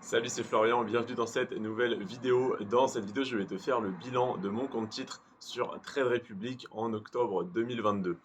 Salut, c'est Florian, bienvenue dans cette nouvelle vidéo. Dans cette vidéo, je vais te faire le bilan de mon compte titre sur Trade Republic en octobre 2022.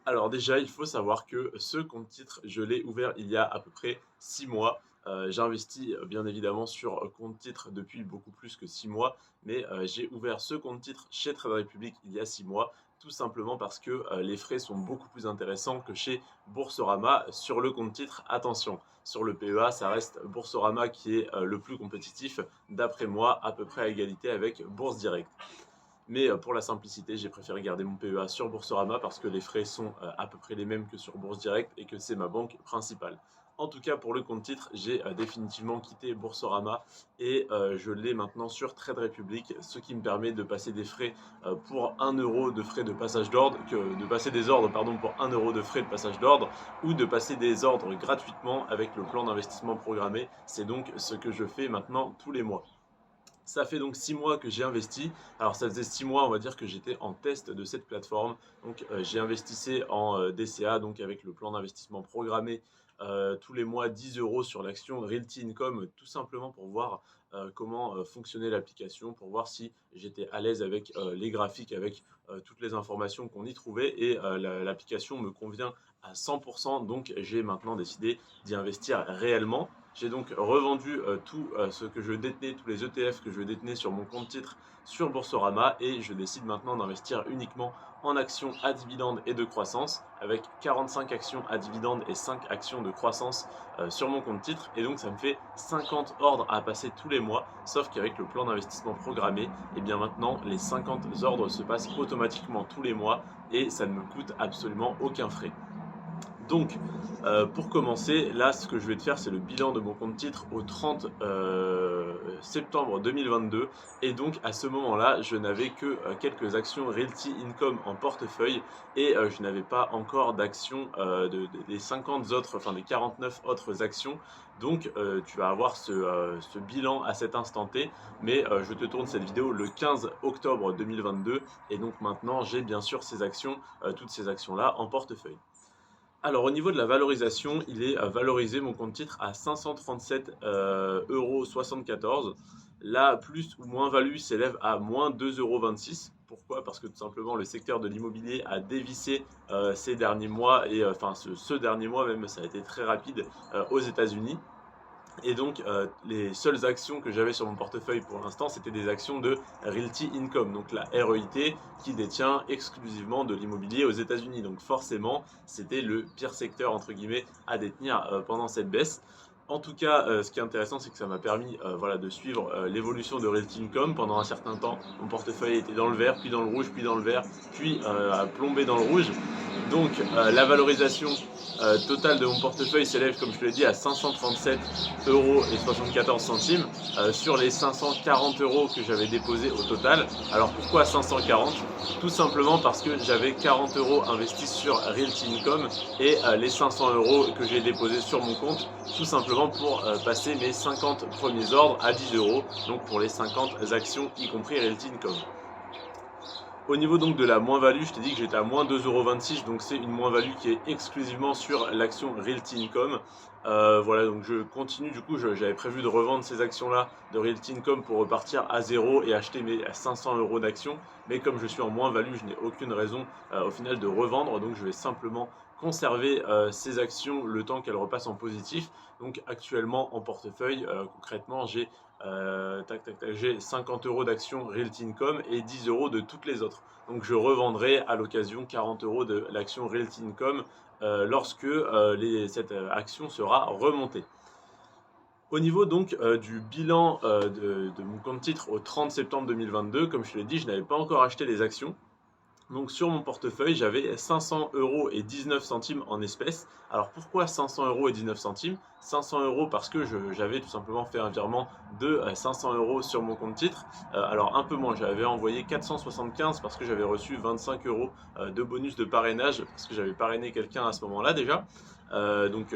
Alors déjà, il faut savoir que ce compte titre, je l'ai ouvert il y a à peu près 6 mois. J'investis bien évidemment sur compte titre depuis beaucoup plus que 6 mois, mais j'ai ouvert ce compte titre chez Trade Republic il y a 6 mois, tout simplement parce que les frais sont beaucoup plus intéressants que chez Boursorama sur le compte titre. Attention, sur le PEA, ça reste Boursorama qui est le plus compétitif, d'après moi, à peu près à égalité avec Bourse Direct. Mais pour la simplicité, j'ai préféré garder mon PEA sur Boursorama parce que les frais sont à peu près les mêmes que sur Bourse Direct et que c'est ma banque principale. En tout cas, pour le compte titre, j'ai définitivement quitté Boursorama et je l'ai maintenant sur Trade Republic, ce qui me permet de passer des frais pour 1 euro de frais de passage d'ordre, de passer des ordres pardon, pour 1 euro de frais de passage d'ordre ou de passer des ordres gratuitement avec le plan d'investissement programmé. C'est donc ce que je fais maintenant tous les mois. Ça fait donc 6 mois que j'ai investi. Alors ça faisait 6 mois, on va dire que j'étais en test de cette plateforme. Donc j'ai investi en DCA, donc avec le plan d'investissement programmé tous les mois 10 euros sur l'action Realty Income, tout simplement pour voir comment fonctionnait l'application, pour voir si j'étais à l'aise avec les graphiques, avec toutes les informations qu'on y trouvait. Et l'application me convient à 100%, donc j'ai maintenant décidé d'y investir réellement. J'ai donc revendu tout ce que je détenais, tous les ETF que je détenais sur mon compte titre sur Boursorama et je décide maintenant d'investir uniquement en actions à dividendes et de croissance avec 45 actions à dividendes et 5 actions de croissance sur mon compte titre et donc ça me fait 50 ordres à passer tous les mois, sauf qu'avec le plan d'investissement programmé, et bien maintenant les 50 ordres se passent automatiquement tous les mois et ça ne me coûte absolument aucun frais. Donc, pour commencer, là, ce que je vais te faire, c'est le bilan de mon compte titre au 30 septembre 2022. Et donc, à ce moment-là, je n'avais que quelques actions Realty Income en portefeuille et je n'avais pas encore d'actions des 50 autres, enfin des 49 autres actions. Donc, tu vas avoir ce bilan à cet instant T. Mais je te tourne cette vidéo le 15 octobre 2022. Et donc, maintenant, j'ai bien sûr ces actions, toutes ces actions-là en portefeuille. Alors au niveau de la valorisation, il est valorisé mon compte titre à 537,74 €. La plus ou moins value s'élève à moins 2,26 €. Pourquoi? Parce que tout simplement le secteur de l'immobilier a dévissé ces derniers mois et enfin ce dernier mois même ça a été très rapide aux États-Unis. Et donc, les seules actions que j'avais sur mon portefeuille pour l'instant, c'était des actions de Realty Income, donc la REIT, qui détient exclusivement de l'immobilier aux États-Unis. Donc forcément, c'était le pire secteur, entre guillemets, à détenir pendant cette baisse. En tout cas, ce qui est intéressant, c'est que ça m'a permis voilà, de suivre l'évolution de Realty Income. Pendant un certain temps, mon portefeuille était dans le vert, puis dans le rouge, puis dans le vert, puis a plombé dans le rouge. Donc, la valorisation totale de mon portefeuille s'élève, comme je te l'ai dit, à 537,74 € sur les 540 € que j'avais déposés au total. Alors pourquoi 540? Tout simplement parce que j'avais 40 € investis sur Realty Income et les 500 € que j'ai déposés sur mon compte, tout simplement pour passer mes 50 premiers ordres à 10 €, donc pour les 50 actions, y compris Realty Income. Au niveau donc de la moins-value, je t'ai dit que j'étais à moins 2,26 €, donc c'est une moins-value qui est exclusivement sur l'action Realty Income. Voilà, donc je continue, du coup j'avais prévu de revendre ces actions-là de Realty Income pour repartir à zéro et acheter mes 500 € d'actions. Mais comme je suis en moins-value, je n'ai aucune raison au final de revendre, donc je vais simplement conserver ces actions le temps qu'elles repassent en positif. Donc actuellement en portefeuille, concrètement, j'ai 50 € d'actions Realty Income et 10 € de toutes les autres. Donc je revendrai à l'occasion 40 € de l'action Realty Income lorsque cette action sera remontée. Au niveau donc du bilan de mon compte titre au 30 septembre 2022, comme je te l'ai dit, je n'avais pas encore acheté les actions. Donc sur mon portefeuille, j'avais 500 € et 19 centimes en espèces. Alors pourquoi 500 € et 19 centimes? 500 € parce que j'avais tout simplement fait un virement de 500 € sur mon compte titre. Alors un peu moins, j'avais envoyé 475 parce que j'avais reçu 25 € de bonus de parrainage parce que j'avais parrainé quelqu'un à ce moment-là déjà. Du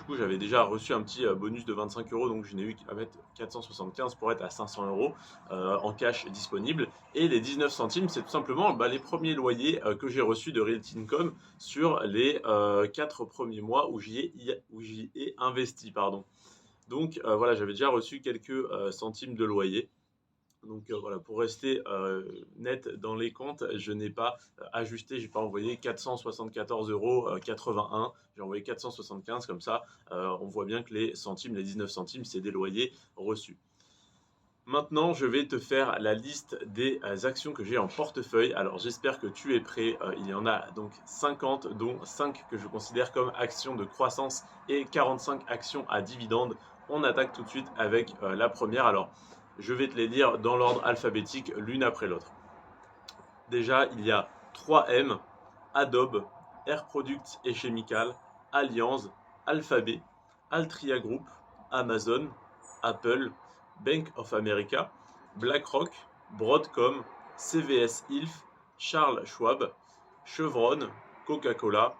coup j'avais déjà reçu un petit bonus de 25 €, donc je n'ai eu qu'à mettre 475 pour être à 500 € en cash disponible. Et les 19 centimes, c'est tout simplement les premiers loyers que j'ai reçus de Realty Income sur les 4 premiers mois où j'y ai investi. Pardon. Donc voilà, j'avais déjà reçu quelques centimes de loyer. Donc voilà, pour rester net dans les comptes, je n'ai pas ajusté, j'ai pas envoyé 474,81 €, j'ai envoyé 475 comme ça. On voit bien que les centimes, les 19 centimes, c'est des loyers reçus. Maintenant, je vais te faire la liste des actions que j'ai en portefeuille. Alors, j'espère que tu es prêt. Il y en a donc 50, dont 5 que je considère comme actions de croissance et 45 actions à dividendes. On attaque tout de suite avec la première. Alors, je vais te les lire dans l'ordre alphabétique, l'une après l'autre. Déjà, il y a 3M, Adobe, Air Products et Chemical, Allianz, Alphabet, Altria Group, Amazon, Apple, Bank of America, BlackRock, Broadcom, CVS Ilf, Charles Schwab, Chevron, Coca-Cola,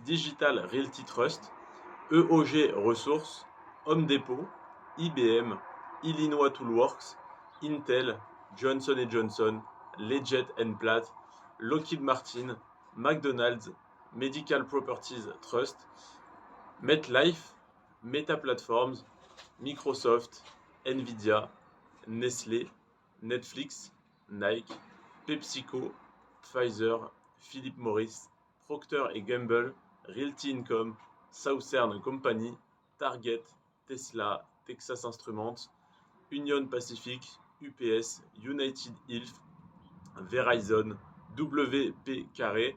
Digital Realty Trust, EOG Resources, Home Depot, IBM, Illinois Toolworks, Intel, Johnson & Johnson, Leggett & Platt, Lockheed Martin, McDonald's, Medical Properties Trust, MetLife, Meta Platforms, Microsoft, Nvidia, Nestlé, Netflix, Nike, PepsiCo, Pfizer, Philip Morris, Procter & Gamble, Realty Income, Southern Company, Target, Tesla, Texas Instruments, Union Pacific, UPS, United Health, Verizon, WP Carré,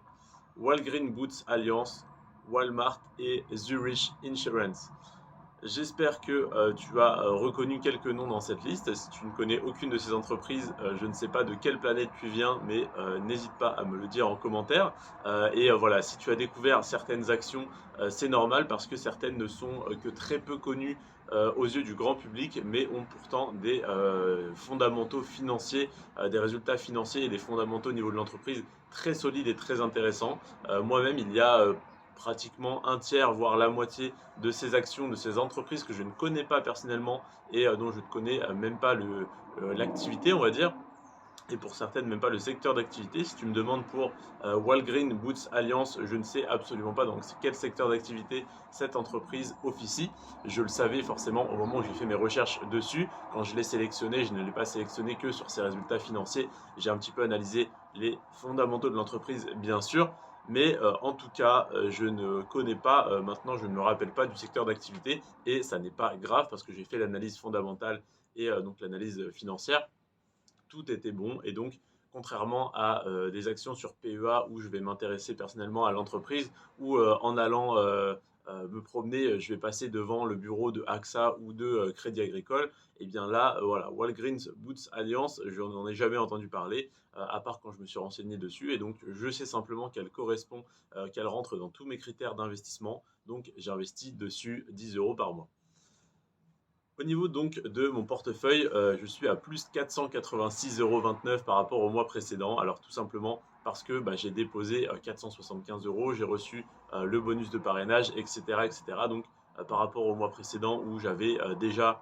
Walgreens Boots Alliance, Walmart et Zurich Insurance. J'espère que tu as reconnu quelques noms dans cette liste. Si tu ne connais aucune de ces entreprises, je ne sais pas de quelle planète tu viens, mais n'hésite pas à me le dire en commentaire. Voilà, si tu as découvert certaines actions, c'est normal parce que certaines ne sont que très peu connues aux yeux du grand public, mais ont pourtant des fondamentaux financiers, des résultats financiers et des fondamentaux au niveau de l'entreprise très solides et très intéressants. Moi-même, il y a pratiquement un tiers, voire la moitié de ces actions, de ces entreprises que je ne connais pas personnellement et dont je ne connais même pas l'activité, on va dire. Et pour certaines, même pas le secteur d'activité. Si tu me demandes pour Walgreens Boots Alliance, je ne sais absolument pas dans quel secteur d'activité cette entreprise officie. Je le savais forcément au moment où j'ai fait mes recherches dessus. Quand je l'ai sélectionné, je ne l'ai pas sélectionné que sur ses résultats financiers. J'ai un petit peu analysé les fondamentaux de l'entreprise, bien sûr. Mais en tout cas, je ne connais pas, maintenant je ne me rappelle pas du secteur d'activité et ça n'est pas grave parce que j'ai fait l'analyse fondamentale et donc l'analyse financière. Tout était bon et donc contrairement à des actions sur PEA où je vais m'intéresser personnellement à l'entreprise ou en allant me promener, je vais passer devant le bureau de AXA ou de Crédit Agricole, et bien là, voilà, Walgreens Boots Alliance, je n'en ai jamais entendu parler, à part quand je me suis renseigné dessus, et donc je sais simplement qu'elle correspond, qu'elle rentre dans tous mes critères d'investissement, donc j'investis dessus 10 € par mois. Au niveau donc de mon portefeuille, je suis à plus 486,29 € par rapport au mois précédent. Alors tout simplement parce que j'ai déposé 475 €, j'ai reçu le bonus de parrainage, etc., etc. Donc par rapport au mois précédent où j'avais déjà,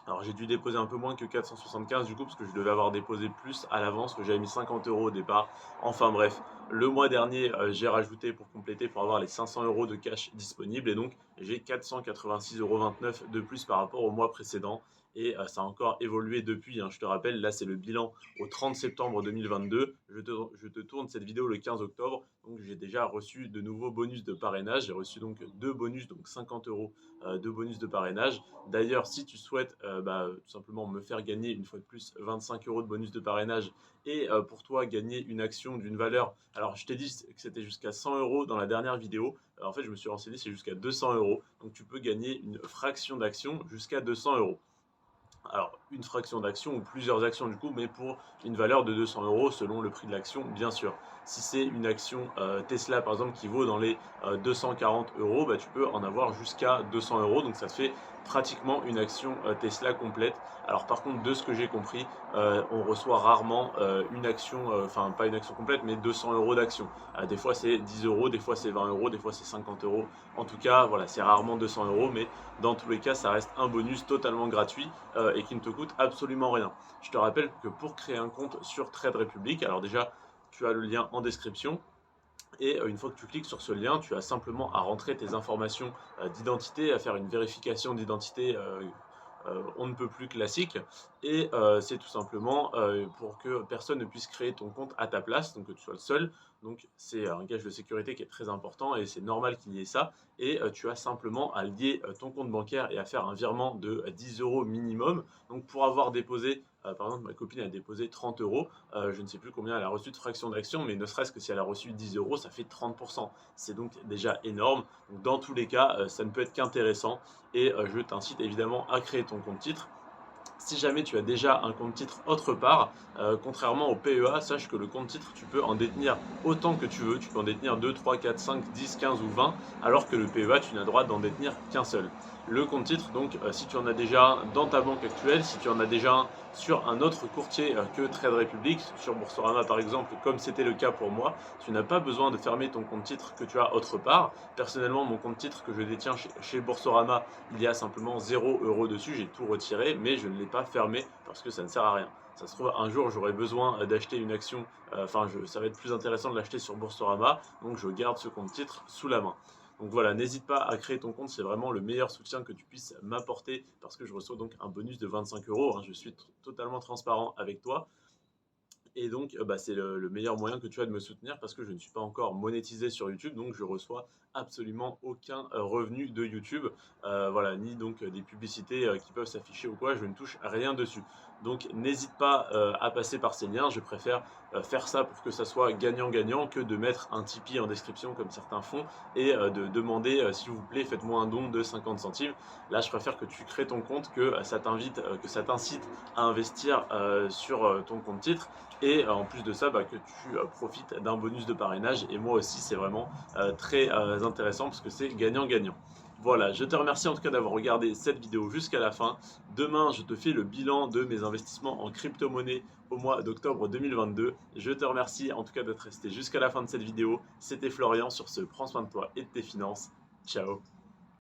alors j'ai dû déposer un peu moins que 475 du coup parce que je devais avoir déposé plus à l'avance, que j'avais mis 50 € au départ. Enfin bref, le mois dernier j'ai rajouté pour compléter pour avoir les 500 € de cash disponibles et donc j'ai 486,29 € de plus par rapport au mois précédent. Et ça a encore évolué depuis, hein. Je te rappelle, là c'est le bilan au 30 septembre 2022. Je te tourne cette vidéo le 15 octobre. Donc j'ai déjà reçu de nouveaux bonus de parrainage. J'ai reçu donc deux bonus, donc 50 € de bonus de parrainage. D'ailleurs, si tu souhaites tout simplement me faire gagner une fois de plus 25 € de bonus de parrainage et pour toi gagner une action d'une valeur, alors je t'ai dit que c'était jusqu'à 100 € dans la dernière vidéo, en fait je me suis renseigné, c'est jusqu'à 200 €, donc tu peux gagner une fraction d'action jusqu'à 200 €. Alors, une fraction d'action ou plusieurs actions du coup, mais pour une valeur de 200 € selon le prix de l'action, bien sûr. Si c'est une action Tesla par exemple qui vaut dans les 240 €, tu peux en avoir jusqu'à 200 €, donc ça te fait pratiquement une action Tesla complète. Alors par contre, de ce que j'ai compris, on reçoit rarement une action, enfin pas une action complète, mais 200 € d'action. Des fois c'est 10 €, des fois c'est 20 €, des fois c'est 50 €. En tout cas, voilà, c'est rarement 200 €, mais dans tous les cas, ça reste un bonus totalement gratuit et qui ne te coûte absolument rien. Je te rappelle que pour créer un compte sur Trade Republic, alors déjà, tu as le lien en description. Et une fois que tu cliques sur ce lien, tu as simplement à rentrer tes informations d'identité, à faire une vérification d'identité on ne peut plus classique. Et c'est tout simplement pour que personne ne puisse créer ton compte à ta place, donc que tu sois le seul. Donc c'est un gage de sécurité qui est très important et c'est normal qu'il y ait ça. Et tu as simplement à lier ton compte bancaire et à faire un virement de 10 euros minimum. Donc pour avoir déposé, par exemple ma copine a déposé 30 euros, je ne sais plus combien elle a reçu de fraction d'action, mais ne serait-ce que si elle a reçu 10 euros, ça fait 30%. C'est donc déjà énorme. Donc dans tous les cas, ça ne peut être qu'intéressant et je t'incite évidemment à créer ton compte titre. Si jamais tu as déjà un compte titre autre part, contrairement au PEA, sache que le compte titre, tu peux en détenir autant que tu veux. Tu peux en détenir 2, 3, 4, 5, 10, 15 ou 20, alors que le PEA, tu n'as droit d'en détenir qu'un seul. Le compte titre, donc, si tu en as déjà un dans ta banque actuelle, si tu en as déjà un sur un autre courtier que Trade Republic, sur Boursorama par exemple, comme c'était le cas pour moi, tu n'as pas besoin de fermer ton compte titre que tu as autre part. Personnellement, mon compte titre que je détiens chez Boursorama, il y a simplement 0 € dessus, j'ai tout retiré, mais je ne l'ai pas fermé parce que ça ne sert à rien. Ça se trouve, un jour, j'aurai besoin d'acheter une action, ça va être plus intéressant de l'acheter sur Boursorama, donc je garde ce compte titre sous la main. Donc voilà, n'hésite pas à créer ton compte, c'est vraiment le meilleur soutien que tu puisses m'apporter parce que je reçois donc un bonus de 25 €. Je suis totalement transparent avec toi. Et donc, c'est le meilleur moyen que tu as de me soutenir parce que je ne suis pas encore monétisé sur YouTube, donc je reçois absolument aucun revenu de YouTube, voilà, ni donc des publicités qui peuvent s'afficher ou quoi, je ne touche rien dessus. Donc n'hésite pas à passer par ces liens, je préfère faire ça pour que ça soit gagnant-gagnant que de mettre un Tipeee en description comme certains font et de demander s'il vous plaît faites-moi un don de 50 centimes. Là je préfère que tu crées ton compte, que ça t'incite à investir sur ton compte titre et en plus de ça, que tu profites d'un bonus de parrainage. Et moi aussi, c'est vraiment très intéressant parce que c'est gagnant-gagnant. Voilà, je te remercie en tout cas d'avoir regardé cette vidéo jusqu'à la fin. Demain, je te fais le bilan de mes investissements en crypto-monnaie au mois d'octobre 2022. Je te remercie en tout cas d'être resté jusqu'à la fin de cette vidéo. C'était Florian, sur ce, prends soin de toi et de tes finances. Ciao.